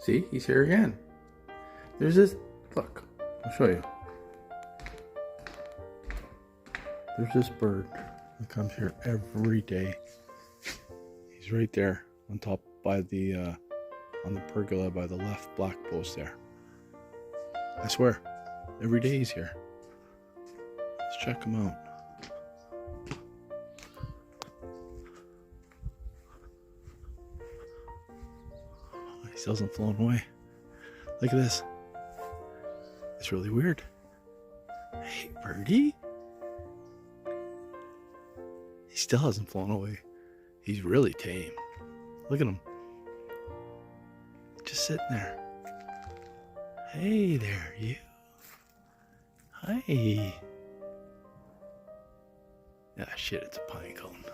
See, he's here again. There's this, look, I'll show you. There's this bird that comes here every day. He's right there on top by the, on the pergola by the left black post there. I swear, every day he's here. Let's check him out. He still hasn't flown away. Look at this. It's really weird. Hey, birdie. He still hasn't flown away. He's really tame. Look at him. Just sitting there. Hey there, you. Hi. Ah, shit, it's a pine cone.